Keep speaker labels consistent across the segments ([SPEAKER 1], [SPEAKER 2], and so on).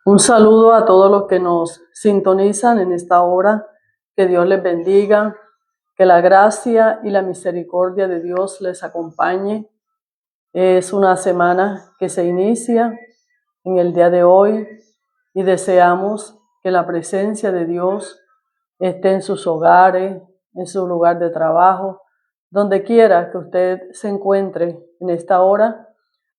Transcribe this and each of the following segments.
[SPEAKER 1] Un saludo a todos los que nos sintonizan en esta hora. Que Dios les bendiga, que la gracia y la misericordia de Dios les acompañe. Es una semana que se inicia en el día de hoy y deseamos que la presencia de Dios esté en sus hogares, en su lugar de trabajo, donde quiera que usted se encuentre en esta hora,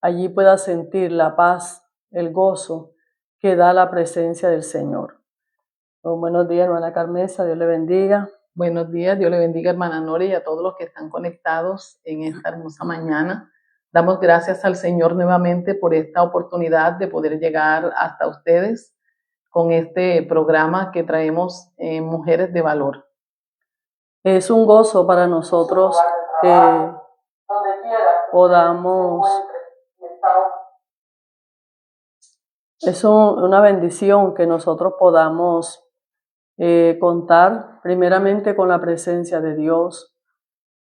[SPEAKER 1] allí pueda sentir la paz, el gozo que da la presencia del Señor. Buenos días, hermana Carmesa, Dios le bendiga.
[SPEAKER 2] Buenos días, Dios le bendiga, hermana Nora, y a todos los que están conectados en esta hermosa mañana. Damos gracias al Señor nuevamente por esta oportunidad de poder llegar hasta ustedes con este programa que traemos Mujeres de Valor.
[SPEAKER 1] Es un gozo para nosotros que podamos, es una bendición que nosotros podamos contar primeramente con la presencia de Dios,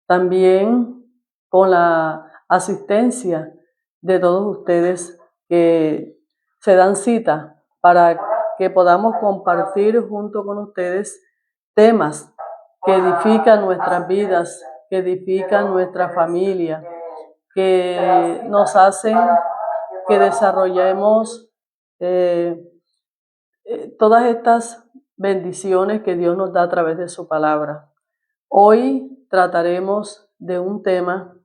[SPEAKER 1] también con la asistencia de todos ustedes que se dan cita para que podamos compartir junto con ustedes temas que edifican nuestras vidas, que edifican nuestra familia, que nos hacen que desarrollemos todas estas bendiciones que Dios nos da a través de su palabra. Hoy trataremos de un tema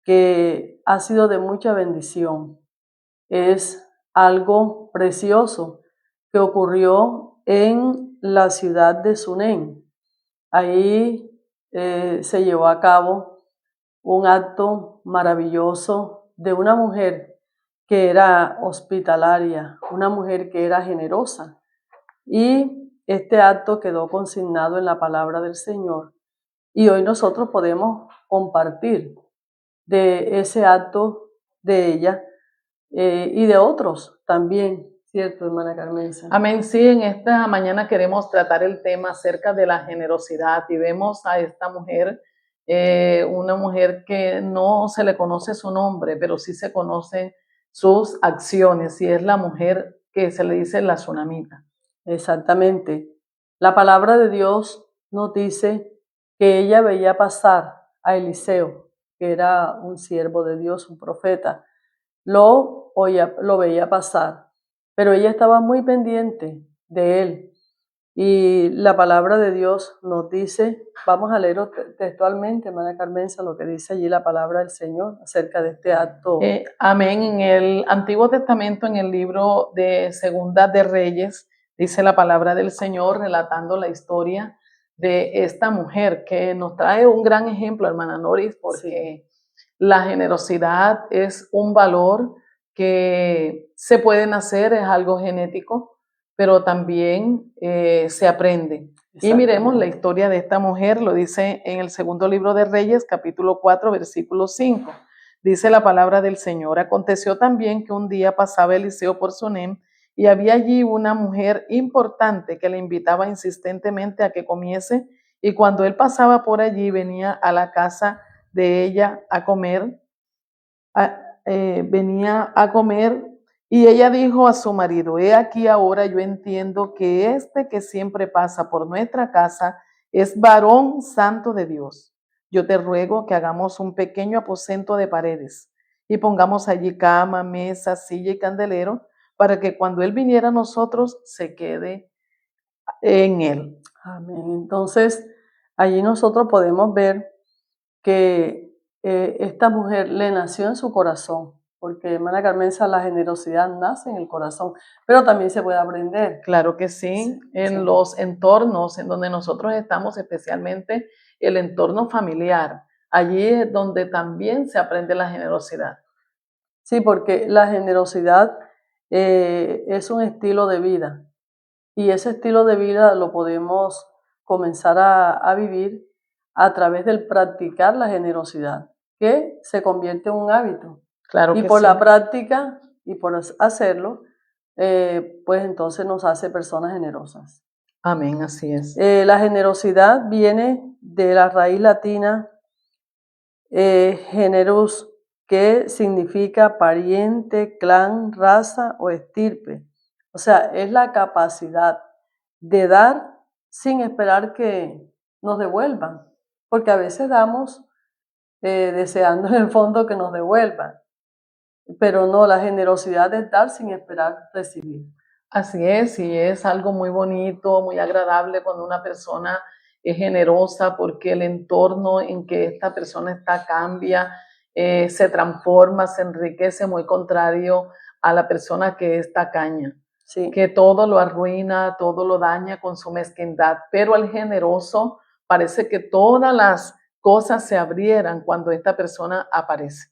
[SPEAKER 1] que ha sido de mucha bendición. Es algo precioso que ocurrió en la ciudad de Sunén. Ahí se llevó a cabo un acto maravilloso de una mujer que era hospitalaria, una mujer que era generosa. Y este acto quedó consignado en la palabra del Señor. Y hoy nosotros podemos compartir de ese acto de ella y de otros también, ¿cierto, hermana Carmenza?
[SPEAKER 2] Amén, sí, en esta mañana queremos tratar el tema acerca de la generosidad y vemos a esta mujer, una mujer que no se le conoce su nombre, pero sí se conocen sus acciones, y es la mujer que se le dice la tsunamita.
[SPEAKER 1] Exactamente. La palabra de Dios nos dice que ella veía pasar a Eliseo, que era un siervo de Dios, un profeta. Lo veía pasar, pero ella estaba muy pendiente de él. Y la palabra de Dios nos dice, vamos a leer textualmente, hermana Carmenza, lo que dice allí la palabra del Señor acerca de este acto.
[SPEAKER 2] Amén. En el Antiguo Testamento, en el libro de Segunda de Reyes, dice la palabra del Señor relatando la historia de esta mujer que nos trae un gran ejemplo, hermana Noris, porque la generosidad es un valor que se puede nacer, es algo genético, pero también se aprende. Y miremos la historia de esta mujer, lo dice en el segundo libro de Reyes, capítulo 4, versículo 5. Dice la palabra del Señor: aconteció también que un día pasaba Eliseo por Sunem, y había allí una mujer importante que le invitaba insistentemente a que comiese, y cuando él pasaba por allí venía a la casa de ella a comer, y ella dijo a su marido: he aquí ahora yo entiendo que este que siempre pasa por nuestra casa es varón santo de Dios. Yo te ruego que hagamos un pequeño aposento de paredes y pongamos allí cama, mesa, silla y candelero, para que cuando él viniera a nosotros se quede en él.
[SPEAKER 1] Amén. Entonces, allí nosotros podemos ver que esta mujer le nació en su corazón, porque, hermana Carmenza, la generosidad nace en el corazón, pero también se puede aprender.
[SPEAKER 2] Claro que sí, en los entornos en donde nosotros estamos, especialmente el entorno familiar, allí es donde también se aprende la generosidad.
[SPEAKER 1] Sí, porque la generosidad es un estilo de vida, y ese estilo de vida lo podemos comenzar a vivir a través del practicar la generosidad, que se convierte en un hábito.
[SPEAKER 2] Claro
[SPEAKER 1] y
[SPEAKER 2] que
[SPEAKER 1] por
[SPEAKER 2] sí.
[SPEAKER 1] la práctica y por hacerlo, pues entonces nos hace personas generosas.
[SPEAKER 2] Amén, así es.
[SPEAKER 1] La generosidad viene de la raíz latina generus, que significa pariente, clan, raza o estirpe. O sea, es la capacidad de dar sin esperar que nos devuelvan, porque a veces damos deseando en el fondo que nos devuelvan, pero no, la generosidad es dar sin esperar recibir.
[SPEAKER 2] Así es, y es algo muy bonito, muy agradable cuando una persona es generosa porque el entorno en que esta persona está cambia, se transforma, se enriquece, muy contrario a la persona que es tacaña,
[SPEAKER 1] Sí.
[SPEAKER 2] que todo lo arruina, todo lo daña con su mezquindad, pero al generoso parece que todas las cosas se abrieran cuando esta persona aparece.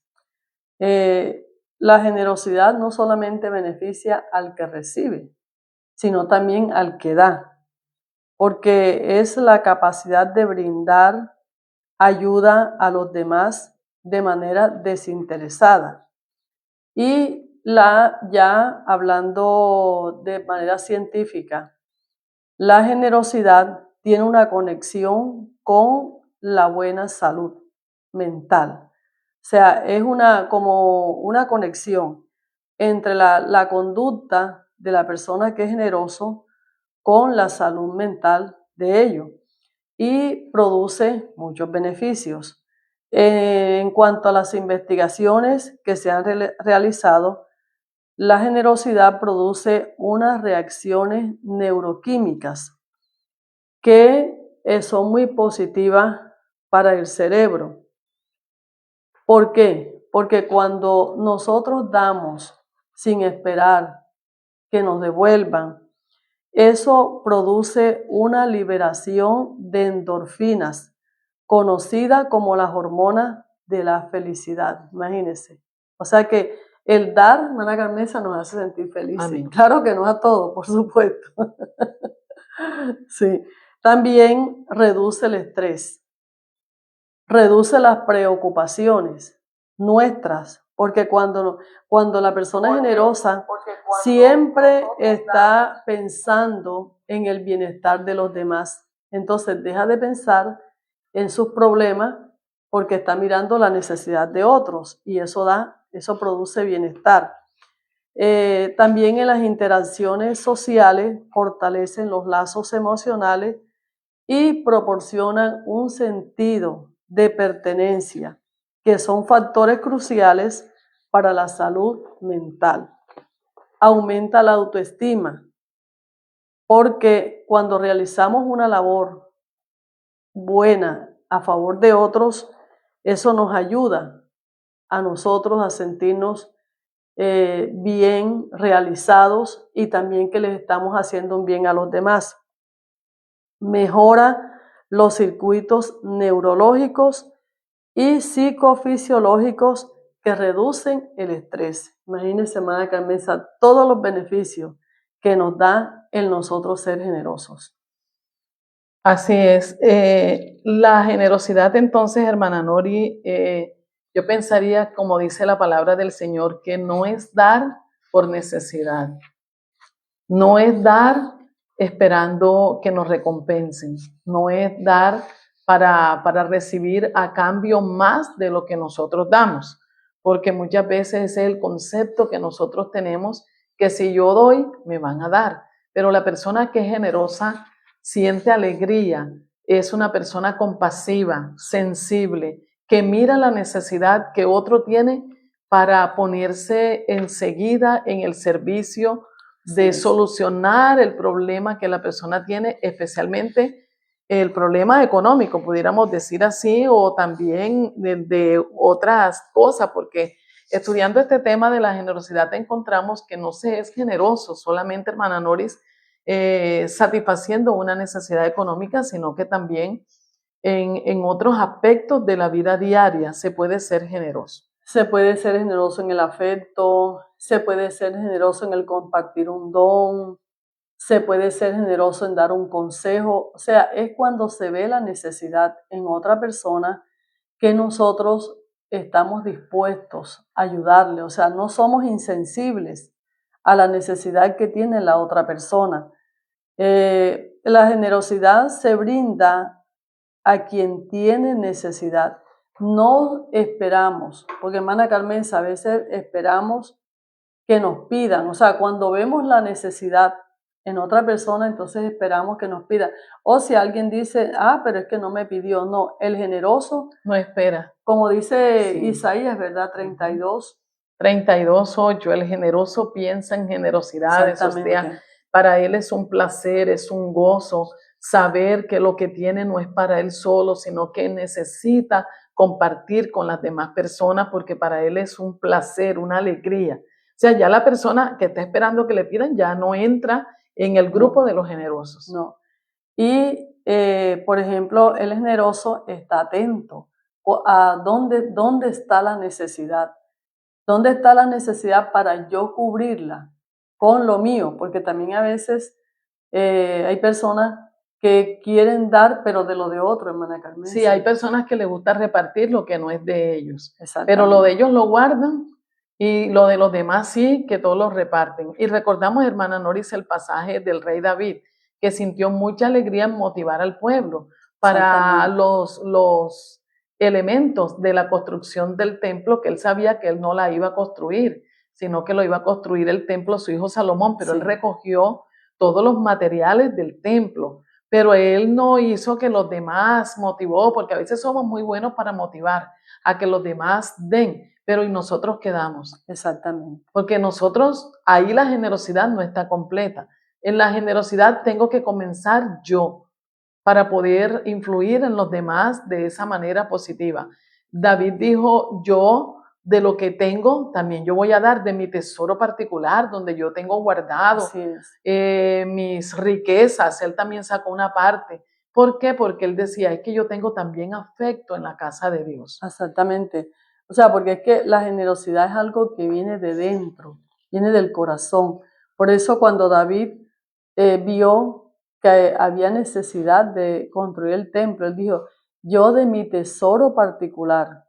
[SPEAKER 1] La generosidad no solamente beneficia al que recibe, sino también al que da, porque es la capacidad de brindar ayuda a los demás de manera desinteresada. Y ya hablando de manera científica, la generosidad tiene una conexión con la buena salud mental. O sea, es como una conexión entre la conducta de la persona que es generoso con la salud mental de ello y produce muchos beneficios. En cuanto a las investigaciones que se han realizado, la generosidad produce unas reacciones neuroquímicas que son muy positivas para el cerebro. ¿Por qué? Porque cuando nosotros damos sin esperar que nos devuelvan, eso produce una liberación de endorfinas, conocida como las hormonas de la felicidad. Imagínense. O sea que el dar, hermana Carmesa, nos hace sentir felices.
[SPEAKER 2] Amén.
[SPEAKER 1] Claro que no a todos, por supuesto. Sí. También reduce el estrés, reduce las preocupaciones nuestras, porque cuando la persona es generosa, siempre está pensando en el bienestar de los demás. Entonces deja de pensar en sus problemas porque está mirando la necesidad de otros y eso produce bienestar. También en las interacciones sociales fortalecen los lazos emocionales y proporcionan un sentido de pertenencia, que son factores cruciales para la salud mental. Aumenta la autoestima, porque cuando realizamos una labor buena a favor de otros, eso nos ayuda a nosotros a sentirnos bien realizados y también que les estamos haciendo un bien a los demás. Mejora los circuitos neurológicos y psicofisiológicos que reducen el estrés. Imagínense, hermana Carmenza, todos los beneficios que nos da el nosotros ser generosos.
[SPEAKER 2] Así es. La generosidad entonces, hermana Nori, yo pensaría, como dice la palabra del Señor, que no es dar por necesidad, no es dar esperando que nos recompensen, no es dar para recibir a cambio más de lo que nosotros damos, porque muchas veces ese es el concepto que nosotros tenemos, que si yo doy, me van a dar, pero la persona que es generosa siente alegría, es una persona compasiva, sensible, que mira la necesidad que otro tiene para ponerse enseguida en el servicio de solucionar el problema que la persona tiene, especialmente el problema económico, pudiéramos decir así, o también de otras cosas, porque estudiando este tema de la generosidad encontramos que no se es generoso solamente, hermana Noris, satisfaciendo una necesidad económica, sino que también en otros aspectos de la vida diaria se puede ser generoso.
[SPEAKER 1] Se puede ser generoso en el afecto, se puede ser generoso en el compartir un don, se puede ser generoso en dar un consejo. O sea, es cuando se ve la necesidad en otra persona que nosotros estamos dispuestos a ayudarle. O sea, no somos insensibles a la necesidad que tiene la otra persona. La generosidad se brinda a quien tiene necesidad. No esperamos, porque hermana Carmen, a veces esperamos que nos pidan. O sea, cuando vemos la necesidad en otra persona, entonces esperamos que nos pida. O si alguien dice, pero es que no me pidió. No, el generoso
[SPEAKER 2] no espera.
[SPEAKER 1] Como dice
[SPEAKER 2] Sí.
[SPEAKER 1] Isaías, ¿verdad? 32.
[SPEAKER 2] 32:8, el generoso piensa en generosidades, o sea,
[SPEAKER 1] Exactamente.
[SPEAKER 2] para él es un placer, es un gozo saber que lo que tiene no es para él solo, sino que necesita compartir con las demás personas, porque para él es un placer, una alegría. O sea, ya la persona que está esperando que le pidan ya no entra en el grupo de los generosos.
[SPEAKER 1] No. Y, por ejemplo, el generoso está atento a dónde está la necesidad. ¿Dónde está la necesidad para yo cubrirla con lo mío? Porque también a veces hay personas que quieren dar, pero de lo de otro, hermana Carmen.
[SPEAKER 2] Sí, hay personas que les gusta repartir lo que no es de ellos, pero lo de ellos lo guardan y lo de los demás sí, que todos lo reparten. Y recordamos, hermana Noris, el pasaje del rey David, que sintió mucha alegría en motivar al pueblo para los elementos de la construcción del templo, que él sabía que él no la iba a construir, sino que lo iba a construir el templo su hijo Salomón, pero él recogió todos los materiales del templo, pero él no hizo que los demás motivó, porque a veces somos muy buenos para motivar a que los demás den, pero y nosotros quedamos.
[SPEAKER 1] Exactamente.
[SPEAKER 2] Porque nosotros, ahí la generosidad no está completa. En la generosidad tengo que comenzar yo para poder influir en los demás de esa manera positiva. David dijo, yo de lo que tengo, también yo voy a dar de mi tesoro particular, donde yo tengo guardado mis riquezas. Él también sacó una parte. ¿Por qué? Porque él decía, es que yo tengo también afecto en la casa de Dios.
[SPEAKER 1] Exactamente. O sea, porque es que la generosidad es algo que viene de dentro, viene del corazón. Por eso cuando David vio que había necesidad de construir el templo, él dijo, yo de mi tesoro particular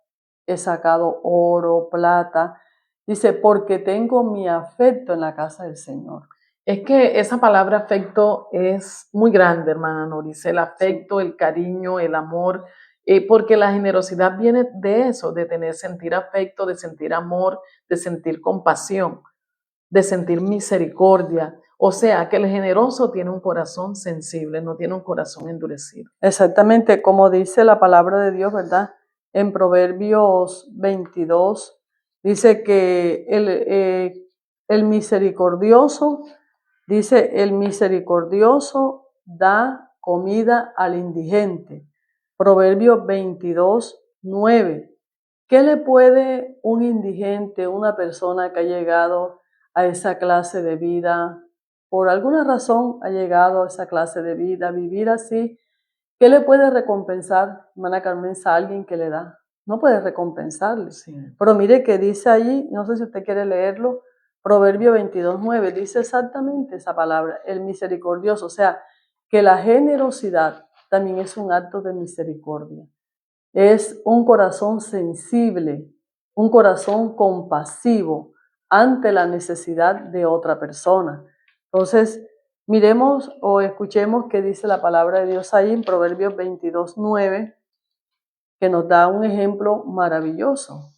[SPEAKER 1] he sacado oro, plata, dice, porque tengo mi afecto en la casa del Señor.
[SPEAKER 2] Es que esa palabra afecto es muy grande, hermana Noris, el afecto, el cariño, el amor, porque la generosidad viene de eso, de sentir afecto, de sentir amor, de sentir compasión, de sentir misericordia. O sea, que el generoso tiene un corazón sensible, no tiene un corazón endurecido.
[SPEAKER 1] Exactamente, como dice la palabra de Dios, ¿verdad? En Proverbios 22, dice que el misericordioso, dice, el misericordioso da comida al indigente. Proverbios 22, 9. ¿Qué le puede un indigente, una persona que ha llegado a esa clase de vida, por alguna razón ha llegado a esa clase de vida, vivir así? ¿Qué le puede recompensar, hermana Carmen, a alguien que le da? No puede recompensarle.
[SPEAKER 2] Sí.
[SPEAKER 1] Pero mire que dice allí, no sé si usted quiere leerlo, Proverbio 22:9, dice exactamente esa palabra, el misericordioso. O sea, que la generosidad también es un acto de misericordia. Es un corazón sensible, un corazón compasivo ante la necesidad de otra persona. Entonces, miremos o escuchemos qué dice la palabra de Dios ahí en Proverbios 22:9, que nos da un ejemplo maravilloso.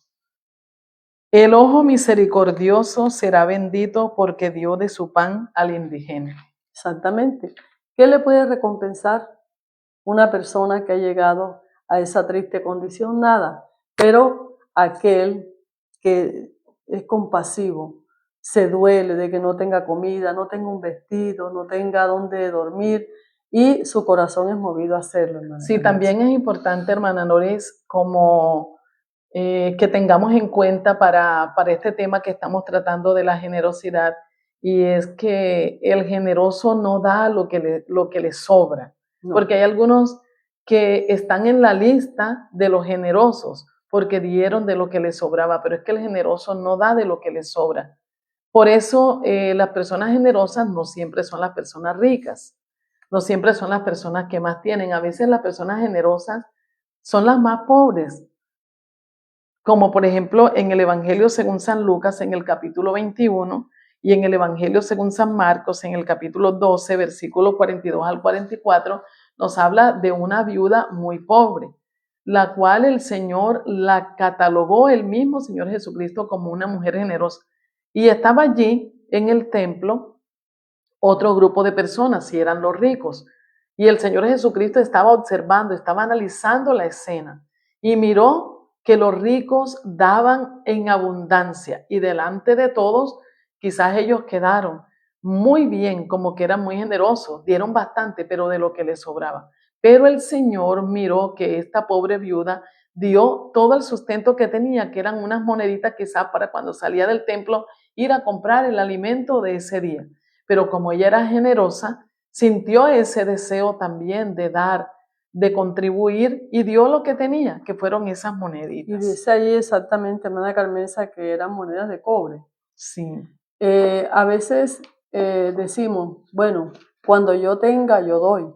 [SPEAKER 2] El ojo misericordioso será bendito porque dio de su pan al indigente.
[SPEAKER 1] Exactamente. ¿Qué le puede recompensar una persona que ha llegado a esa triste condición? Nada. Pero aquel que es compasivo, se duele de que no tenga comida, no tenga un vestido, no tenga dónde dormir, y su corazón es movido a hacerlo, hermana.
[SPEAKER 2] Sí, también es importante, hermana Noris, como que tengamos en cuenta para este tema que estamos tratando de la generosidad, y es que el generoso no da lo que le sobra, porque hay algunos que están en la lista de los generosos porque dieron de lo que les sobraba, pero es que el generoso no da de lo que le sobra. Por eso las personas generosas no siempre son las personas ricas, no siempre son las personas que más tienen. A veces las personas generosas son las más pobres, como por ejemplo en el Evangelio según San Lucas en el capítulo 21 y en el Evangelio según San Marcos en el capítulo 12, versículos 42 al 44, nos habla de una viuda muy pobre, la cual el Señor la catalogó, el mismo Señor Jesucristo, como una mujer generosa. Y estaba allí en el templo otro grupo de personas, y eran los ricos. Y el Señor Jesucristo estaba observando, estaba analizando la escena y miró que los ricos daban en abundancia y delante de todos, quizás ellos quedaron muy bien, como que eran muy generosos, dieron bastante, pero de lo que les sobraba. Pero el Señor miró que esta pobre viuda dio todo el sustento que tenía, que eran unas moneditas quizás para cuando salía del templo ir a comprar el alimento de ese día. Pero como ella era generosa, sintió ese deseo también de dar, de contribuir y dio lo que tenía, que fueron esas
[SPEAKER 1] Y
[SPEAKER 2] moneditas.
[SPEAKER 1] dice allí exactamente, hermana Carmenza, que eran monedas de cobre.
[SPEAKER 2] Sí,
[SPEAKER 1] A veces decimos, bueno, cuando yo tenga, yo doy.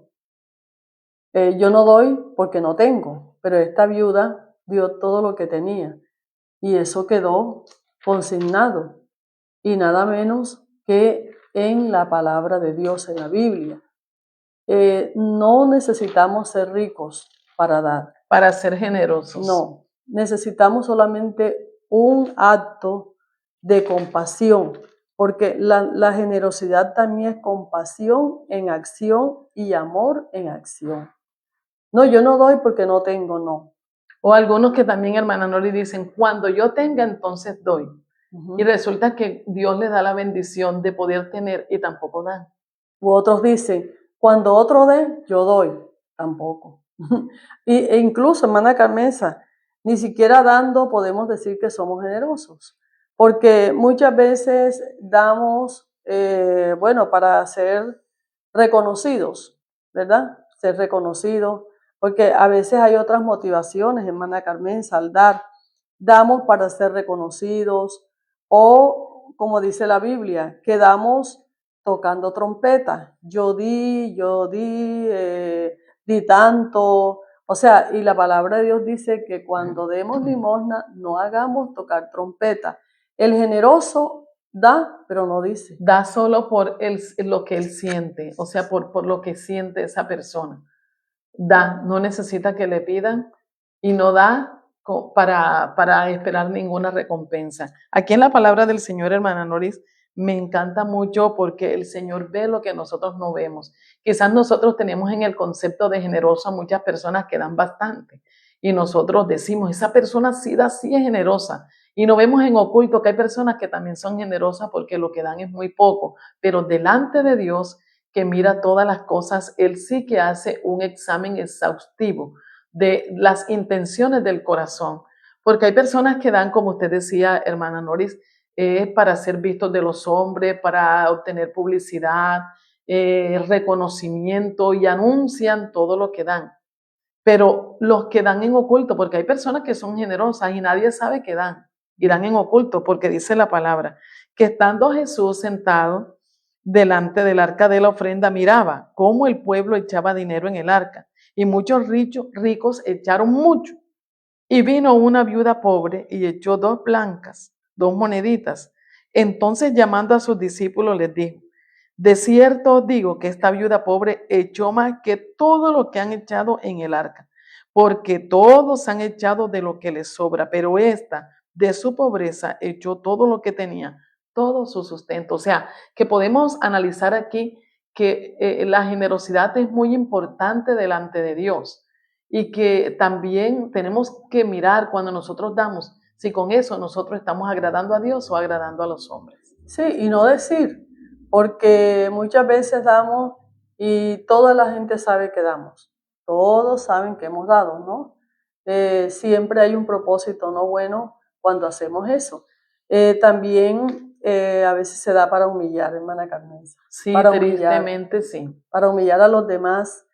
[SPEAKER 1] Yo no doy porque no tengo, pero esta viuda dio todo lo que tenía y eso quedó consignado y nada menos que en la palabra de Dios, en la Biblia. No necesitamos ser ricos para dar,
[SPEAKER 2] para ser generosos.
[SPEAKER 1] no, necesitamos solamente un acto de compasión, porque la generosidad también es compasión en acción y amor en acción. No, yo no doy porque no tengo, no.
[SPEAKER 2] O algunos que también, hermana Nori, dicen, cuando yo tenga, entonces doy. Y resulta que Dios les da la bendición de poder tener y tampoco dan.
[SPEAKER 1] U otros dicen, cuando otro dé, yo doy, tampoco. E incluso, hermana Carmenza, ni siquiera dando podemos decir que somos generosos, porque muchas veces damos, bueno, para ser reconocidos, ¿verdad? Ser reconocidos, porque a veces hay otras motivaciones, hermana Carmenza, al dar. Damos para ser reconocidos o, como dice la Biblia, que damos tocando trompeta. Yo di, di tanto. O sea, y la palabra de Dios dice que cuando demos limosna no hagamos tocar trompeta. El generoso da, pero no dice.
[SPEAKER 2] Da solo por lo que él siente, o sea, por lo que siente esa persona. Da, no necesita que le pidan y no da para esperar ninguna recompensa. Aquí en la palabra del Señor, hermana Noris, me encanta mucho porque el Señor ve lo que nosotros no vemos. Quizás nosotros tenemos en el concepto de generoso a muchas personas que dan bastante y nosotros decimos, esa persona sí da, sí es generosa. Y no vemos en oculto que hay personas que también son generosas porque lo que dan es muy poco, pero delante de Dios, que mira todas las cosas, Él sí que hace un examen exhaustivo de las intenciones del corazón. Porque hay personas que dan, como usted decía, hermana Noris, para ser vistos de los hombres, para obtener publicidad, reconocimiento y anuncian todo lo que dan. Pero los que dan en oculto, porque hay personas que son generosas y nadie sabe que dan, y dan en oculto, porque dice la palabra, que estando Jesús sentado delante del arca de la ofrenda, miraba cómo el pueblo echaba dinero en el arca, y muchos ricos echaron mucho. Y vino una viuda pobre y echó 2 blancas, 2 moneditas. Entonces, llamando a sus discípulos, les dijo, de cierto os digo que esta viuda pobre echó más que todo lo que han echado en el arca, porque todos han echado de lo que les sobra, pero esta de su pobreza echó todo lo que tenía, todo su sustento. O sea, que podemos analizar aquí que la generosidad es muy importante delante de Dios y que también tenemos que mirar cuando nosotros damos si con eso nosotros estamos agradando a Dios o agradando a los hombres.
[SPEAKER 1] Sí, y no decir, porque muchas veces damos y toda la gente sabe que damos. Todos saben que hemos dado, ¿no? Siempre hay un propósito no bueno cuando hacemos eso. También a veces se da para humillar, hermana Carmenza.
[SPEAKER 2] Sí,
[SPEAKER 1] para
[SPEAKER 2] tristemente
[SPEAKER 1] humillar,
[SPEAKER 2] sí.
[SPEAKER 1] Para humillar a los demás.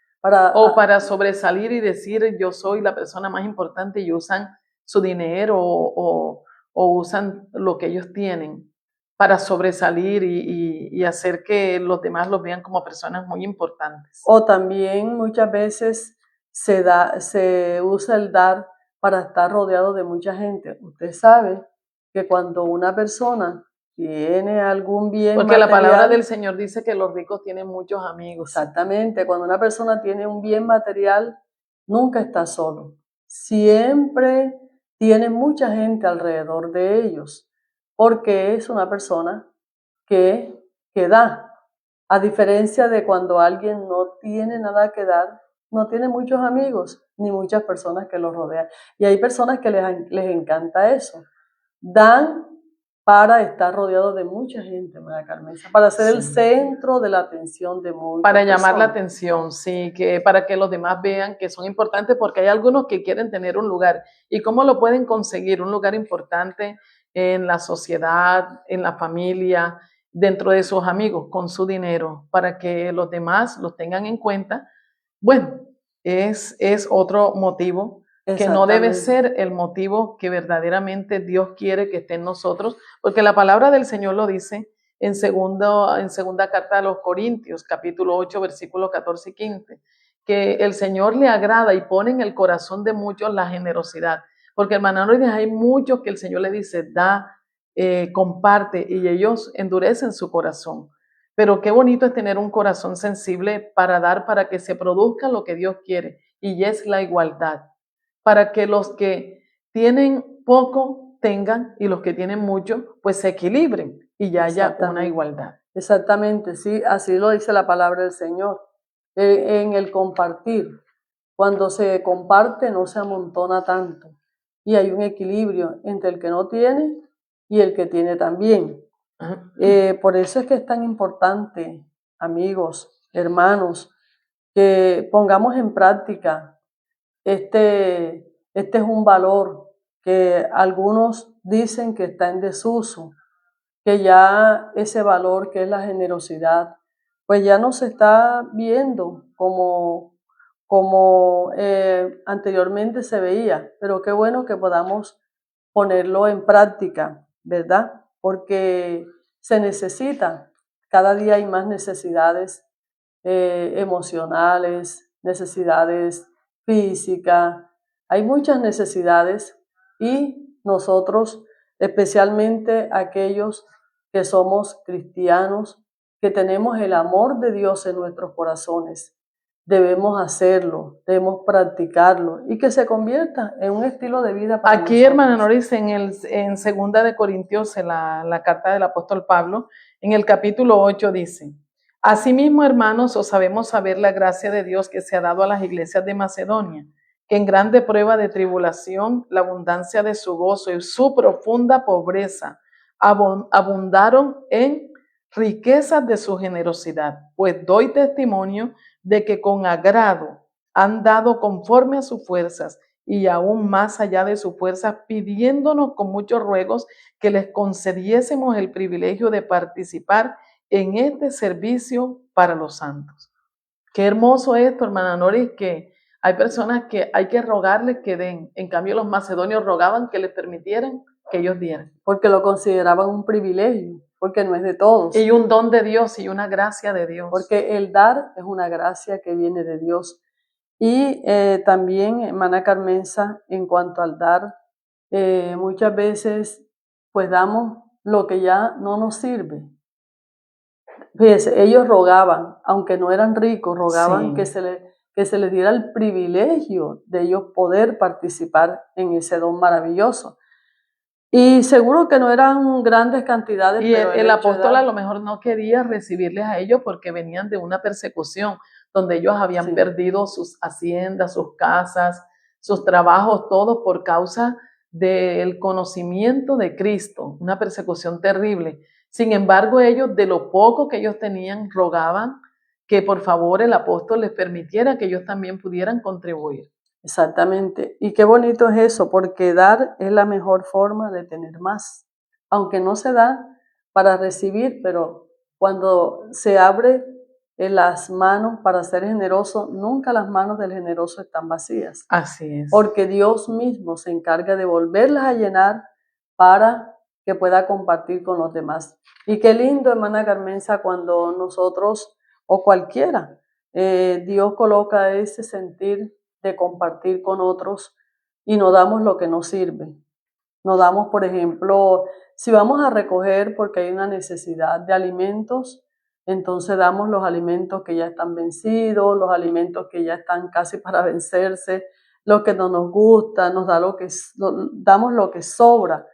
[SPEAKER 2] O para sobresalir y decir yo soy la persona más importante y usan su dinero o usan lo que ellos tienen para sobresalir y hacer que los demás los vean como personas muy importantes.
[SPEAKER 1] O también muchas veces se usa el dar para estar rodeado de mucha gente. Usted sabe que cuando una persona tiene algún bien
[SPEAKER 2] Porque
[SPEAKER 1] material,
[SPEAKER 2] la palabra del Señor dice que los ricos tienen muchos amigos.
[SPEAKER 1] Exactamente, cuando una persona tiene un bien material, nunca está solo. Siempre tiene mucha gente alrededor de ellos. porque es una persona que da. A diferencia de cuando alguien no tiene nada que dar, no tiene muchos amigos ni muchas personas que lo rodean. Y hay personas que les encanta eso. Dan para estar rodeado de mucha gente, María Carmenza, para ser el
[SPEAKER 2] Sí.
[SPEAKER 1] centro de la atención de muchas
[SPEAKER 2] Para llamar la
[SPEAKER 1] personas.
[SPEAKER 2] atención, sí, que para que los demás vean que son importantes, porque hay algunos que quieren tener un lugar. ¿Y cómo lo pueden conseguir? Un lugar importante en la sociedad, en la familia, dentro de sus amigos, con su dinero, para que los demás los tengan en cuenta. Bueno, es otro motivo que no debe
[SPEAKER 1] Exactamente.
[SPEAKER 2] ser el motivo que verdaderamente Dios quiere que esté en nosotros, porque la palabra del Señor lo dice en segunda carta a los Corintios, capítulo 8, versículos 14 y 15, que el Señor le agrada y pone en el corazón de muchos la generosidad, porque hermana Lourdes, hay muchos que el Señor le dice, da, comparte, y ellos endurecen su corazón. Pero qué bonito es tener un corazón sensible para dar, para que se produzca lo que Dios quiere, y es la igualdad, para que los que tienen poco tengan y los que tienen mucho, pues se equilibren y ya haya una igualdad.
[SPEAKER 1] Exactamente, sí, así lo dice la palabra del Señor. En el compartir, cuando se comparte no se amontona tanto y hay un equilibrio entre el que no tiene y el que tiene también. Por eso es que es tan importante, amigos, hermanos, que pongamos en práctica este es un valor que algunos dicen que está en desuso, que ya ese valor que es la generosidad, pues ya no se está viendo como anteriormente se veía, pero qué bueno que podamos ponerlo en práctica, ¿verdad? Porque se necesita, cada día hay más necesidades emocionales, necesidades físicas, hay muchas necesidades y nosotros, especialmente aquellos que somos cristianos, que tenemos el amor de Dios en nuestros corazones, debemos hacerlo, debemos practicarlo y que se convierta en un estilo de vida para
[SPEAKER 2] Aquí,
[SPEAKER 1] nosotros.
[SPEAKER 2] hermana Noris, en segunda de Corintios, en la carta del apóstol Pablo, en el capítulo 8 dice, asimismo, hermanos, os sabemos saber la gracia de Dios que se ha dado a las iglesias de Macedonia, que en grande prueba de tribulación, la abundancia de su gozo y su profunda pobreza abundaron en riquezas de su generosidad, pues doy testimonio de que con agrado han dado conforme a sus fuerzas y aún más allá de sus fuerzas, pidiéndonos con muchos ruegos que les concediésemos el privilegio de participar en este servicio para los santos. Qué hermoso esto, hermana Noris, que hay personas que hay que rogarles que den. En cambio, los macedonios rogaban que les permitieran que ellos dieran.
[SPEAKER 1] Porque lo consideraban un privilegio, porque no es de todos.
[SPEAKER 2] Y un don de Dios y una gracia de Dios.
[SPEAKER 1] Porque el dar es una gracia que viene de Dios. Y también, hermana Carmenza, en cuanto al dar, muchas veces pues damos lo que ya no nos sirve. Fíjese, ellos rogaban, aunque no eran ricos, rogaban
[SPEAKER 2] Sí.
[SPEAKER 1] que se les diera el privilegio de ellos poder participar en ese don maravilloso. Y seguro que no eran grandes cantidades.
[SPEAKER 2] Y
[SPEAKER 1] pero
[SPEAKER 2] el apóstol a lo mejor no quería recibirles a ellos porque venían de una persecución donde ellos habían perdido sus haciendas, sus casas, sus trabajos, todos por causa del conocimiento de Cristo, una persecución terrible. Sin embargo, ellos, de lo poco que ellos tenían, rogaban que por favor el apóstol les permitiera que ellos también pudieran contribuir.
[SPEAKER 1] Exactamente. Y qué bonito es eso, porque dar es la mejor forma de tener más. Aunque no se da para recibir, pero cuando se abre las manos para ser generoso, nunca las manos del generoso están vacías.
[SPEAKER 2] Así es.
[SPEAKER 1] Porque Dios mismo se encarga de volverlas a llenar para que pueda compartir con los demás. Y qué lindo, hermana Carmenza, cuando nosotros o cualquiera, Dios coloca ese sentir de compartir con otros y no damos lo que nos sirve. No damos, por ejemplo, si vamos a recoger porque hay una necesidad de alimentos, entonces damos los alimentos que ya están vencidos, los alimentos que ya están casi para vencerse, lo que no nos gusta, nos da damos lo que sobra.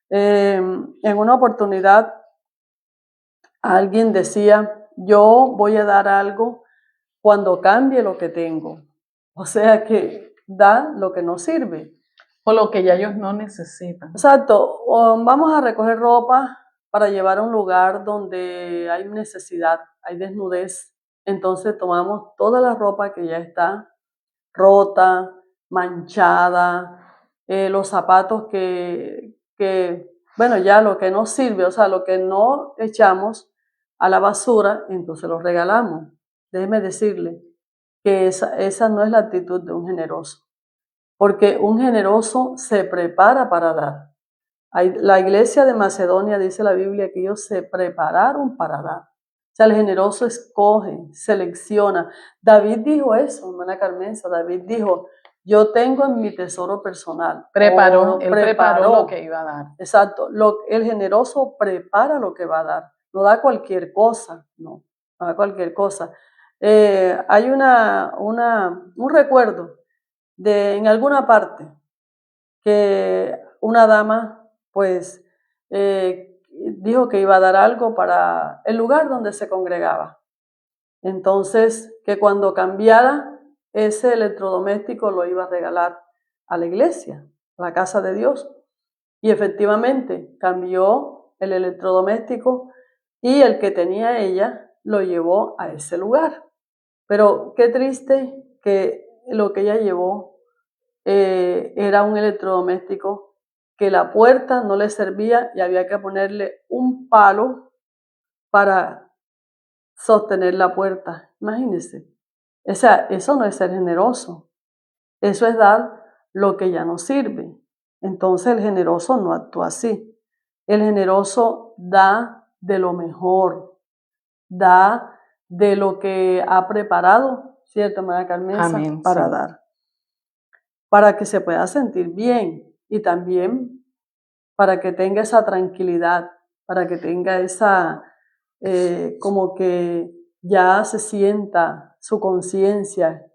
[SPEAKER 1] En una oportunidad alguien decía, yo voy a dar algo cuando cambie lo que tengo. O sea que da lo que no sirve.
[SPEAKER 2] O lo que ya ellos no necesitan.
[SPEAKER 1] Exacto. Vamos a recoger ropa para llevar a un lugar donde hay necesidad, hay desnudez. Entonces tomamos toda la ropa que ya está rota, manchada, los zapatos bueno, ya lo que no sirve, o sea, lo que no echamos a la basura, entonces lo regalamos. Déjeme decirle que esa no es la actitud de un generoso, porque un generoso se prepara para dar. La iglesia de Macedonia, dice la Biblia, que ellos se prepararon para dar. O sea, el generoso escoge, selecciona. David dijo eso, hermana Carmenza. David dijo, yo tengo en mi tesoro personal.
[SPEAKER 2] Preparó lo que iba a dar.
[SPEAKER 1] Exacto. El generoso prepara lo que va a dar. No da cualquier cosa, no da cualquier cosa. Hay un recuerdo en alguna parte que una dama pues dijo que iba a dar algo para el lugar donde se congregaba. Entonces, que cuando cambiara ese electrodoméstico lo iba a regalar a la iglesia, a la casa de Dios. Y efectivamente cambió el electrodoméstico y el que tenía ella lo llevó a ese lugar. Pero qué triste que lo que ella llevó era un electrodoméstico que la puerta no le servía y había que ponerle un palo para sostener la puerta. Imagínense. O sea, eso no es ser generoso. Eso es dar lo que ya no sirve. Entonces el generoso no actúa así. El generoso da de lo mejor, da de lo que ha preparado, ¿cierto, María Carmenza?
[SPEAKER 2] Amén,
[SPEAKER 1] para
[SPEAKER 2] sí.
[SPEAKER 1] dar, para que se pueda sentir bien y también para que tenga esa tranquilidad, para que tenga esa, como que ya se sienta su conciencia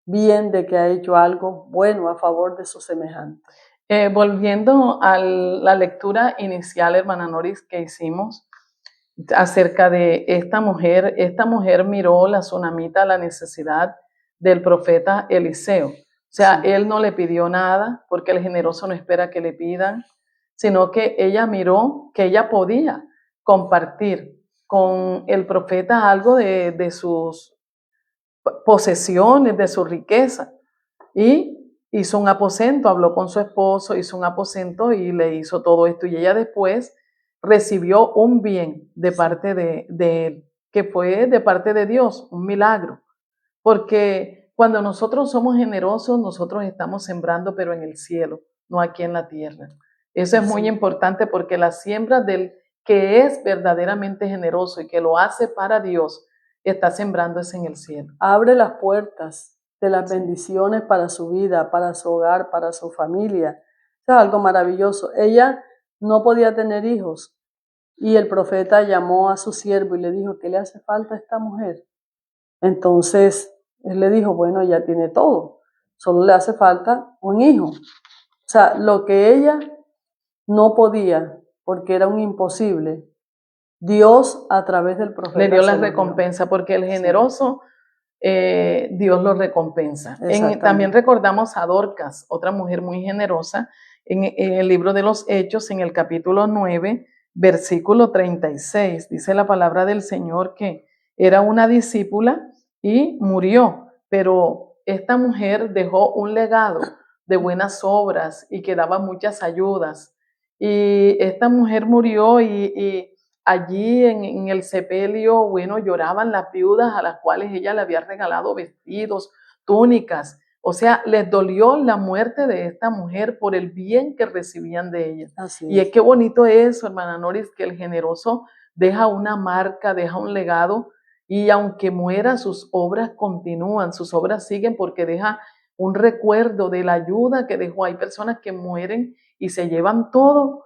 [SPEAKER 1] bien de que ha hecho algo bueno a favor de su semejante.
[SPEAKER 2] Volviendo a la lectura inicial, hermana Noris, que hicimos acerca de esta mujer miró la tsunamita, la necesidad del profeta Eliseo. O sea,
[SPEAKER 1] Sí.
[SPEAKER 2] él no le pidió nada, porque el generoso no espera que le pidan, sino que ella miró que ella podía compartir con el profeta algo de sus posesiones, de su riqueza. Y hizo un aposento, habló con su esposo, hizo un aposento y le hizo todo esto. Y ella después recibió un bien de parte de él, que fue de parte de Dios, un milagro. Porque cuando nosotros somos generosos, nosotros estamos sembrando, pero en el cielo, no aquí en la tierra. Eso es muy importante porque la siembra del que es verdaderamente generoso y que lo hace para Dios, está sembrándose en el cielo.
[SPEAKER 1] Abre las puertas de las bendiciones para su vida, para su hogar, para su familia. Es algo maravilloso. Ella no podía tener hijos y el profeta llamó a su siervo y le dijo, ¿qué le hace falta a esta mujer? Entonces él le dijo, bueno, ella tiene todo, solo le hace falta un hijo. O sea, lo que ella no podía, porque era un imposible, Dios a través del profeta
[SPEAKER 2] le dio la recompensa, porque el generoso, Dios lo recompensa. También recordamos a Dorcas, otra mujer muy generosa, en el libro de los Hechos, en el capítulo 9, versículo 36, dice la palabra del Señor que era una discípula y murió, pero esta mujer dejó un legado de buenas obras y que daba muchas ayudas. Y esta mujer murió y allí en el sepelio, bueno, lloraban las viudas a las cuales ella le había regalado vestidos, túnicas. O sea, les dolió la muerte de esta mujer por el bien que recibían de ella. Y es que bonito eso, hermana Noris, que el generoso deja una marca, deja un legado, y aunque muera, sus obras continúan, sus obras siguen porque deja un recuerdo de la ayuda que dejó. Hay personas que mueren y se llevan todo.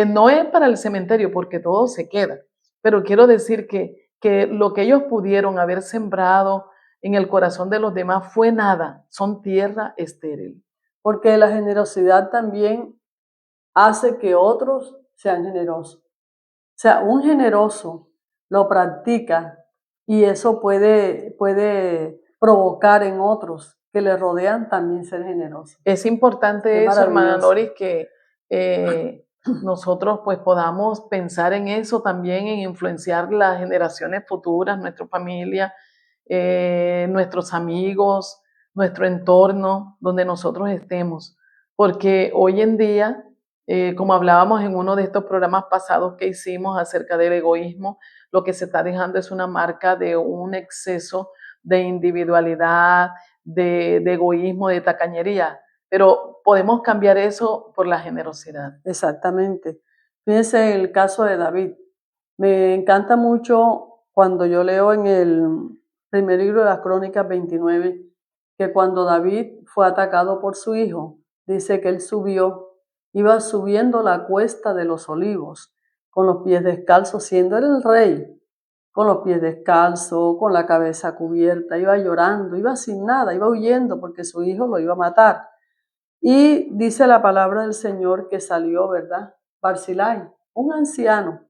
[SPEAKER 2] No es para el cementerio porque todo se queda, pero quiero decir que lo que ellos pudieron haber sembrado en el corazón de los demás fue nada, son tierra estéril.
[SPEAKER 1] Porque la generosidad también hace que otros sean generosos. O sea, un generoso lo practica y eso puede provocar en otros que le rodean también ser generosos.
[SPEAKER 2] Es importante
[SPEAKER 1] Es
[SPEAKER 2] eso, hermana
[SPEAKER 1] maravilloso.
[SPEAKER 2] Noris, que nosotros pues podamos pensar en eso también, en influenciar las generaciones futuras, nuestra familia, nuestros amigos, nuestro entorno, donde nosotros estemos. Porque hoy en día, como hablábamos en uno de estos programas pasados que hicimos acerca del egoísmo, lo que se está dejando es una marca de un exceso de individualidad, de egoísmo, de tacañería. Pero podemos cambiar eso por la generosidad.
[SPEAKER 1] Exactamente. Fíjense en el caso de David. Me encanta mucho cuando yo leo en el primer libro de las Crónicas 29, que cuando David fue atacado por su hijo, dice que él iba subiendo la cuesta de los olivos, con los pies descalzos, siendo él el rey, con los pies descalzos, con la cabeza cubierta, iba llorando, iba sin nada, iba huyendo porque su hijo lo iba a matar. Y dice la palabra del Señor que salió, ¿verdad? Barzillai, un anciano,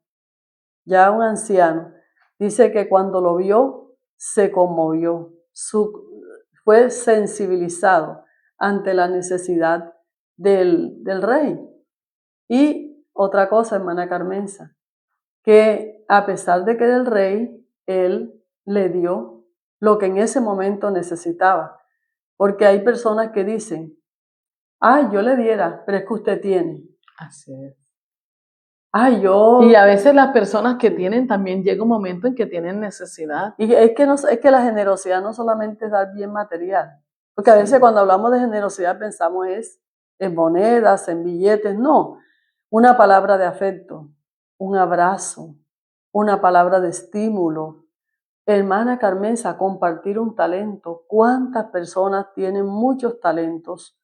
[SPEAKER 1] ya un anciano, dice que cuando lo vio se conmovió, fue sensibilizado ante la necesidad del rey. Y otra cosa, hermana Carmenza, que a pesar de que era el rey, él le dio lo que en ese momento necesitaba. Porque hay personas que dicen, ay, yo le diera, pero es que usted tiene.
[SPEAKER 2] Así es.
[SPEAKER 1] Ay, yo...
[SPEAKER 2] Y a veces las personas que tienen también llega un momento en que tienen necesidad.
[SPEAKER 1] Y es que la generosidad no solamente es dar bien material. Porque a veces cuando hablamos de generosidad pensamos en monedas, en billetes. No, una palabra de afecto, un abrazo, una palabra de estímulo. Hermana Carmenza, compartir un talento. ¿Cuántas personas tienen muchos talentos,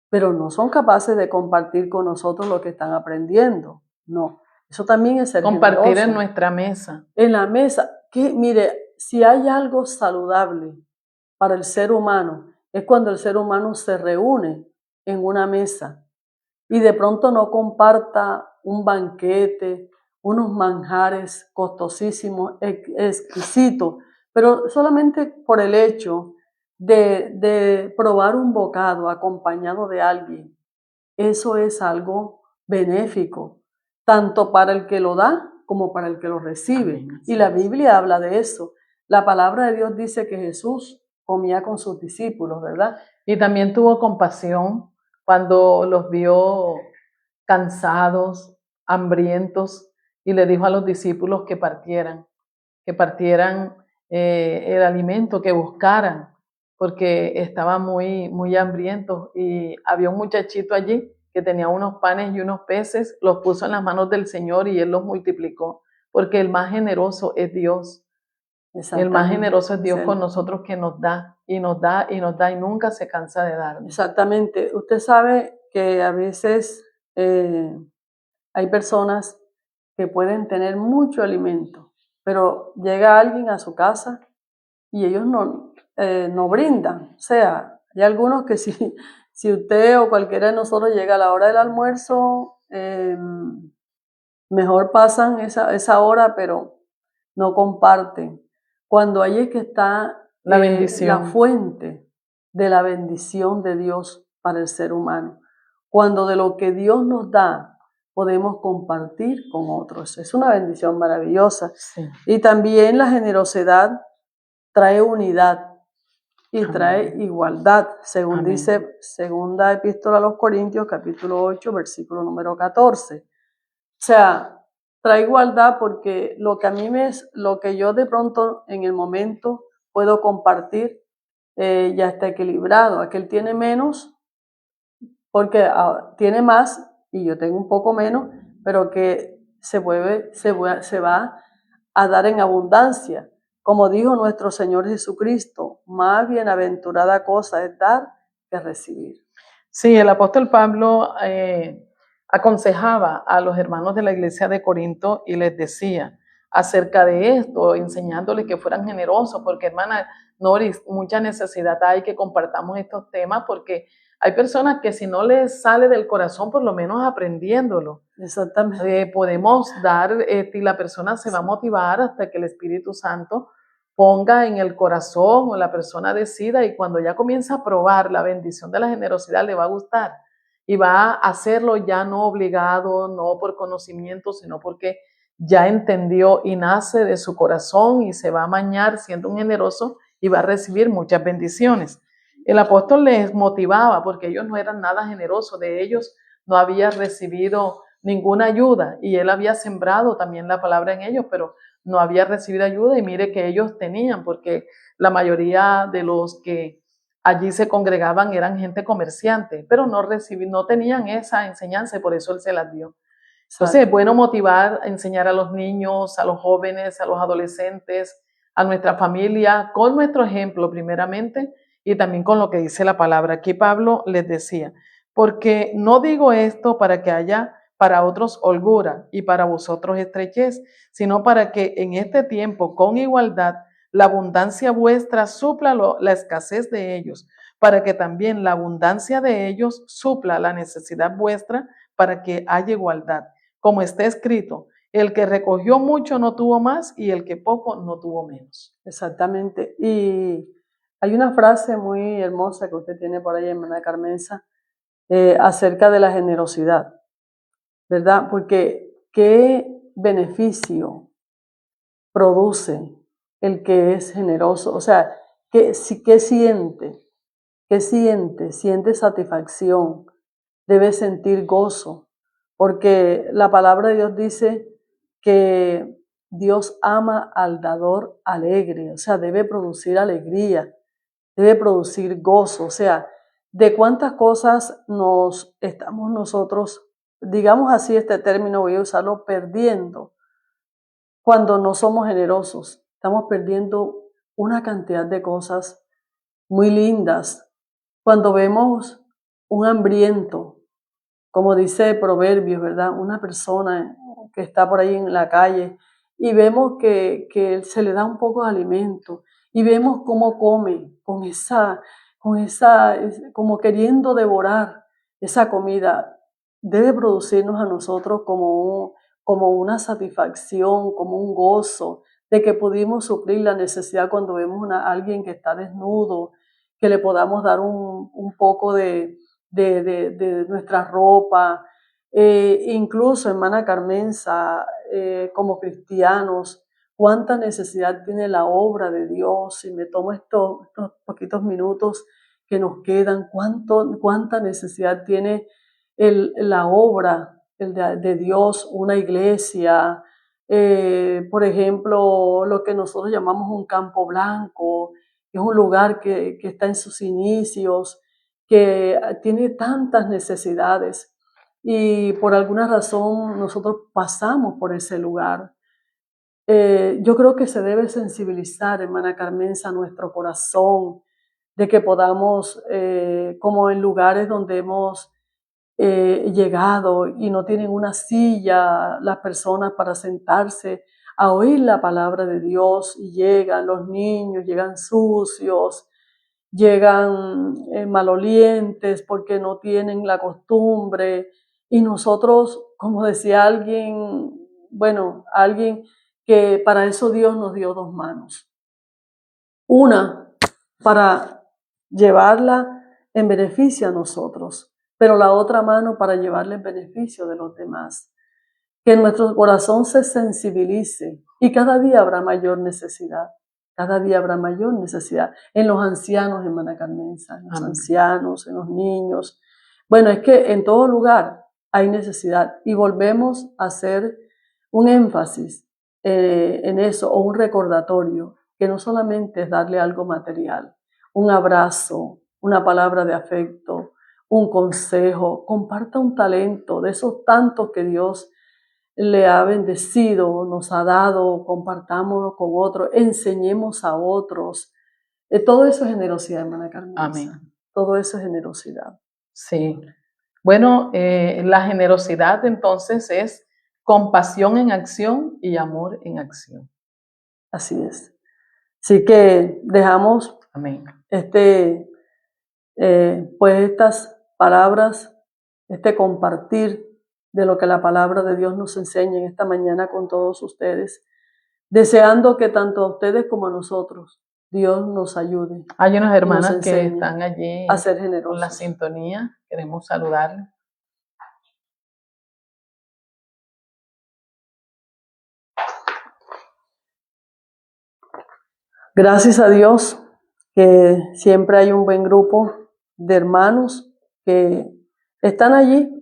[SPEAKER 1] pero no son capaces de compartir con nosotros lo que están aprendiendo? No, eso también es ser
[SPEAKER 2] compartir
[SPEAKER 1] generoso.
[SPEAKER 2] en nuestra mesa.
[SPEAKER 1] En la mesa, que mire, si hay algo saludable para el ser humano, es cuando el ser humano se reúne en una mesa y de pronto no comparta un banquete, unos manjares costosísimos, exquisitos, pero solamente por el hecho de probar un bocado acompañado de alguien, eso es algo benéfico, tanto para el que lo da como para el que lo recibe.
[SPEAKER 2] Amén,
[SPEAKER 1] y la Biblia habla de eso. La palabra de Dios dice que Jesús comía con sus discípulos, ¿verdad?
[SPEAKER 2] Y también tuvo compasión cuando los vio cansados, hambrientos, y le dijo a los discípulos que partieran el alimento, que buscaran, porque estaban muy, muy hambrientos. Y había un muchachito allí que tenía unos panes y unos peces, los puso en las manos del Señor y Él los multiplicó, porque el más generoso es Dios. El más generoso es Dios con nosotros, que nos da y nos da y nos da y nunca se cansa de darnos.
[SPEAKER 1] Exactamente. Usted sabe que a veces hay personas que pueden tener mucho alimento, pero llega alguien a su casa y ellos no brindan. O sea, hay algunos que si usted o cualquiera de nosotros llega a la hora del almuerzo, mejor pasan esa hora, pero no comparten. Cuando ahí es que está
[SPEAKER 2] la bendición,
[SPEAKER 1] la fuente de la bendición de Dios para el ser humano. Cuando de lo que Dios nos da podemos compartir con otros. Es una bendición maravillosa.
[SPEAKER 2] Sí.
[SPEAKER 1] Y también la generosidad trae unidad y
[SPEAKER 2] Amén.
[SPEAKER 1] Trae igualdad, según
[SPEAKER 2] Amén.
[SPEAKER 1] Dice segunda epístola a los Corintios, capítulo 8, versículo número 14. O sea, trae igualdad porque lo que yo de pronto en el momento puedo compartir ya está equilibrado. Aquel tiene menos porque tiene más y yo tengo un poco menos, pero que se va a dar en abundancia. Como dijo nuestro Señor Jesucristo, más bienaventurada cosa es dar que recibir.
[SPEAKER 2] Sí, el apóstol Pablo aconsejaba a los hermanos de la iglesia de Corinto y les decía acerca de esto, enseñándoles que fueran generosos, porque hermana Noris, mucha necesidad hay que compartamos estos temas, porque Hay personas que si no les sale del corazón, por lo menos aprendiéndolo,
[SPEAKER 1] Exactamente.
[SPEAKER 2] podemos dar, y la persona se va a motivar hasta que el Espíritu Santo ponga en el corazón o la persona decida, y cuando ya comienza a probar la bendición de la generosidad le va a gustar y va a hacerlo ya no obligado, no por conocimiento, sino porque ya entendió y nace de su corazón y se va a mañar siendo un generoso y va a recibir muchas bendiciones. El apóstol les motivaba porque ellos no eran nada generosos, de ellos no había recibido ninguna ayuda y él había sembrado también la palabra en ellos, pero no había recibido ayuda, y mire que ellos tenían, porque la mayoría de los que allí se congregaban eran gente comerciante, pero no tenían esa enseñanza y por eso él se las dio. Entonces es bueno motivar, enseñar a los niños, a los jóvenes, a los adolescentes, a nuestra familia, con nuestro ejemplo primeramente y también con lo que dice la palabra. Aquí Pablo les decía, porque no digo esto para que haya para otros holgura y para vosotros estrechez, sino para que en este tiempo con igualdad la abundancia vuestra supla la escasez de ellos, para que también la abundancia de ellos supla la necesidad vuestra, para que haya igualdad. Como está escrito, el que recogió mucho no tuvo más y el que poco no tuvo menos.
[SPEAKER 1] Exactamente. Y hay una frase muy hermosa que usted tiene por ahí, hermana Carmenza, acerca de la generosidad, ¿verdad? Porque qué beneficio produce el que es generoso. O sea, ¿qué siente? ¿Qué siente? Siente satisfacción, debe sentir gozo, porque la palabra de Dios dice que Dios ama al dador alegre, o sea, debe producir alegría, debe producir gozo, o sea, de cuántas cosas nos estamos nosotros, digamos así este término, voy a usarlo, perdiendo cuando no somos generosos. Estamos perdiendo una cantidad de cosas muy lindas. Cuando vemos un hambriento, como dice Proverbios, ¿verdad? Una persona que está por ahí en la calle y vemos que se le da un poco de alimento y vemos cómo come como queriendo devorar esa comida, debe producirnos a nosotros como una satisfacción, como un gozo de que pudimos suplir la necesidad cuando vemos a alguien que está desnudo, que le podamos dar un poco de nuestra ropa, incluso, hermana Carmenza, como cristianos, cuánta necesidad tiene la obra de Dios. Y me tomo estos poquitos minutos que nos quedan, cuánta necesidad tiene la obra de Dios, una iglesia, por ejemplo, lo que nosotros llamamos un campo blanco, que es un lugar que está en sus inicios, que tiene tantas necesidades y por alguna razón nosotros pasamos por ese lugar. Yo creo que se debe sensibilizar, hermana Carmenza, nuestro corazón, de que podamos, como en lugares donde hemos llegado y no tienen una silla las personas para sentarse a oír la palabra de Dios, y llegan los niños, llegan sucios, llegan malolientes porque no tienen la costumbre, y nosotros, como decía alguien, bueno, alguien que para eso Dios nos dio dos manos. Una para llevarla en beneficio a nosotros, pero la otra mano para llevarle en beneficio de los demás. Que nuestro corazón se sensibilice y cada día habrá mayor necesidad. Cada día habrá mayor necesidad. En los ancianos, hermana Carmenza, en los ancianos, en los niños. Bueno, es que en todo lugar hay necesidad y volvemos a hacer un énfasis en eso, o un recordatorio, que no solamente es darle algo material, un abrazo, una palabra de afecto, un consejo, comparta un talento de esos tantos que Dios le ha bendecido, nos ha dado, compartámoslo con otros, enseñemos a otros. Todo eso es generosidad, hermana Carmen.
[SPEAKER 2] Amén.
[SPEAKER 1] Todo eso es generosidad.
[SPEAKER 2] Sí. Bueno, la generosidad entonces es compasión en acción y amor en acción.
[SPEAKER 1] Así es. Así que dejamos
[SPEAKER 2] Amén.
[SPEAKER 1] este pues estas palabras, este compartir de lo que la palabra de Dios nos enseña en esta mañana con todos ustedes, deseando que tanto a ustedes como a nosotros Dios nos ayude.
[SPEAKER 2] Hay unas
[SPEAKER 1] y nos
[SPEAKER 2] hermanas que
[SPEAKER 1] enseñe
[SPEAKER 2] están allí
[SPEAKER 1] a ser
[SPEAKER 2] con la
[SPEAKER 1] generosos.
[SPEAKER 2] sintonía. Queremos saludarles.
[SPEAKER 1] Gracias a Dios que siempre hay un buen grupo de hermanos que están allí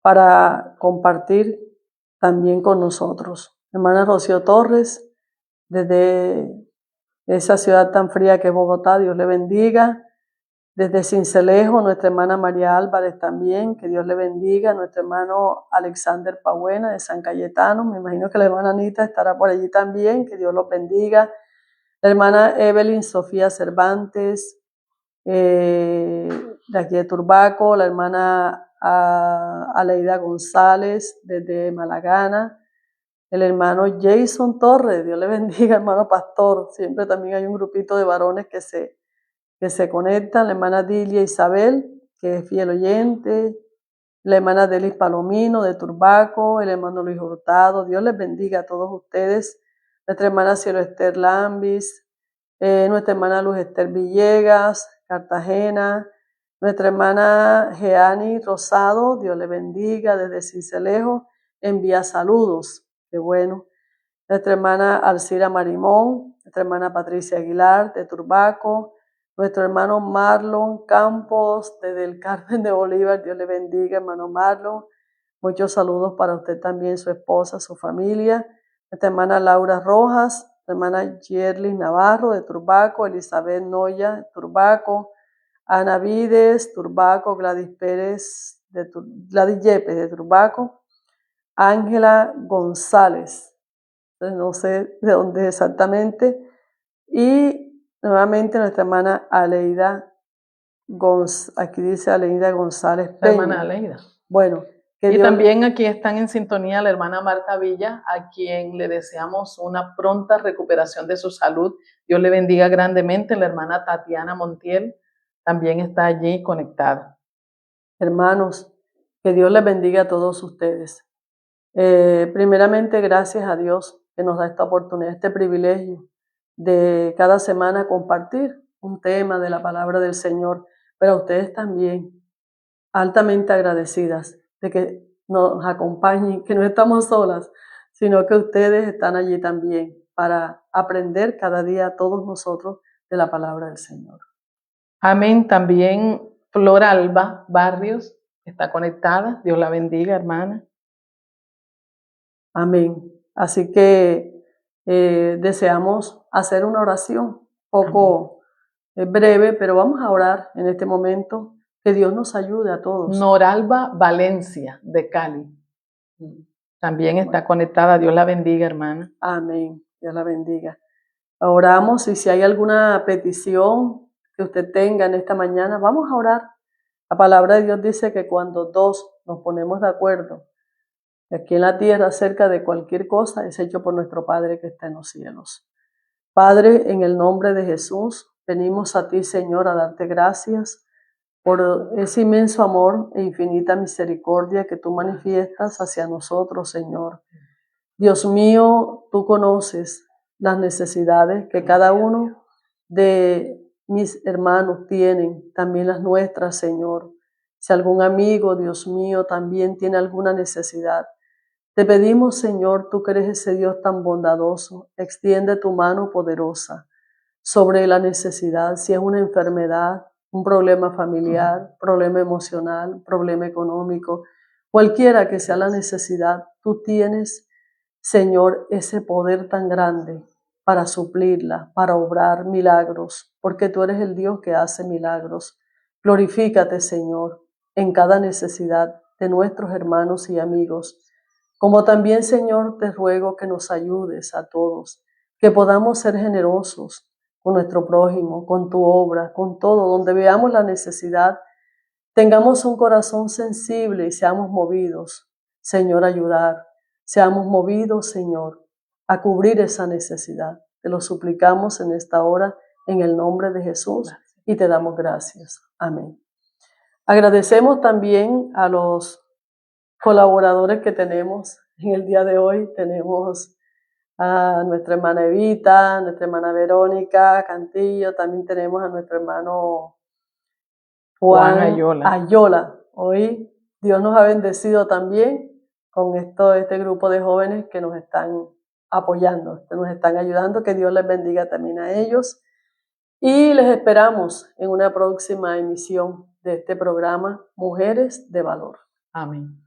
[SPEAKER 1] para compartir también con nosotros. Hermana Rocío Torres, desde esa ciudad tan fría que es Bogotá, Dios le bendiga. Desde Cincelejo, nuestra hermana María Álvarez también, que Dios le bendiga. Nuestro hermano Alexander Pabuena de San Cayetano, me imagino que la hermana Anita estará por allí también, que Dios los bendiga. La hermana Evelyn Sofía Cervantes, de aquí de Turbaco, la hermana Aleida González desde Malagana, el hermano Jason Torres, Dios le bendiga, hermano pastor, siempre también hay un grupito de varones que se conectan, la hermana Dilia Isabel, que es fiel oyente, la hermana Delis Palomino de Turbaco, el hermano Luis Hurtado, Dios les bendiga a todos ustedes, nuestra hermana Cielo Esther Lambis, nuestra hermana Luz Esther Villegas, Cartagena, nuestra hermana Jeani Rosado, Dios le bendiga desde Cincelejo, envía saludos, qué bueno. Nuestra hermana Alcira Marimón, nuestra hermana Patricia Aguilar de Turbaco, nuestro hermano Marlon Campos desde el Carmen de Bolívar, Dios le bendiga, hermano Marlon. Muchos saludos para usted también, su esposa, su familia. Nuestra hermana Laura Rojas, nuestra hermana Yerlis Navarro de Turbaco, Elizabeth Noya de Turbaco, Ana Vides, Turbaco, Gladys Pérez, Gladys Yepes de Turbaco, Ángela González, no sé de dónde exactamente, y nuevamente nuestra hermana Aleida González, aquí dice Aleida González
[SPEAKER 2] La
[SPEAKER 1] Peña.
[SPEAKER 2] hermana Aleida.
[SPEAKER 1] Bueno, que
[SPEAKER 2] Y
[SPEAKER 1] Dios
[SPEAKER 2] también aquí están en sintonía la hermana Marta Villa, a quien le deseamos una pronta recuperación de su salud. Dios le bendiga grandemente. La hermana Tatiana Montiel también está allí conectada.
[SPEAKER 1] Hermanos, que Dios les bendiga a todos ustedes. Primeramente, gracias a Dios que nos da esta oportunidad, este privilegio de cada semana compartir un tema de la palabra del Señor, pero a ustedes también, altamente agradecidas de que nos acompañen, que no estamos solas, sino que ustedes están allí también para aprender cada día todos nosotros de la palabra del Señor.
[SPEAKER 2] Amén. También Flor Alba Barrios está conectada. Dios la bendiga, hermana.
[SPEAKER 1] Amén. Así que deseamos hacer una oración poco breve, pero vamos a orar en este momento. Que Dios nos ayude a todos.
[SPEAKER 2] Noralba Valencia de Cali también está conectada. Dios la bendiga, hermana.
[SPEAKER 1] Amén. Dios la bendiga. Oramos y si hay alguna petición que usted tenga en esta mañana, vamos a orar. La palabra de Dios dice que cuando dos nos ponemos de acuerdo aquí en la tierra acerca de cualquier cosa, es hecho por nuestro Padre que está en los cielos. Padre, en el nombre de Jesús, venimos a ti, Señor, a darte gracias por ese inmenso amor e infinita misericordia que tú manifiestas hacia nosotros, Señor. Dios mío, tú conoces las necesidades que cada uno de mis hermanos tienen, también las nuestras, Señor. Si algún amigo, Dios mío, también tiene alguna necesidad, te pedimos, Señor, tú que eres ese Dios tan bondadoso, extiende tu mano poderosa sobre la necesidad, si es una enfermedad, un problema familiar, problema emocional, problema económico, cualquiera que sea la necesidad, tú tienes, Señor, ese poder tan grande para suplirla, para obrar milagros, porque tú eres el Dios que hace milagros. Glorifícate, Señor, en cada necesidad de nuestros hermanos y amigos. Como también, Señor, te ruego que nos ayudes a todos, que podamos ser generosos con nuestro prójimo, con tu obra, con todo, donde veamos la necesidad, tengamos un corazón sensible y seamos movidos, Señor, a ayudar, seamos movidos, Señor, a cubrir esa necesidad. Te lo suplicamos en esta hora, en el nombre de Jesús. y te damos gracias. Amén. Agradecemos también a los colaboradores que tenemos en el día de hoy. Tenemos a nuestra hermana Evita, a nuestra hermana Verónica Cantillo, también tenemos a nuestro hermano Juan Ayola. Hoy Dios nos ha bendecido también con este grupo de jóvenes que nos están apoyando, que nos están ayudando. Que Dios les bendiga también a ellos. Y les esperamos en una próxima emisión de este programa Mujeres de Valor.
[SPEAKER 2] Amén.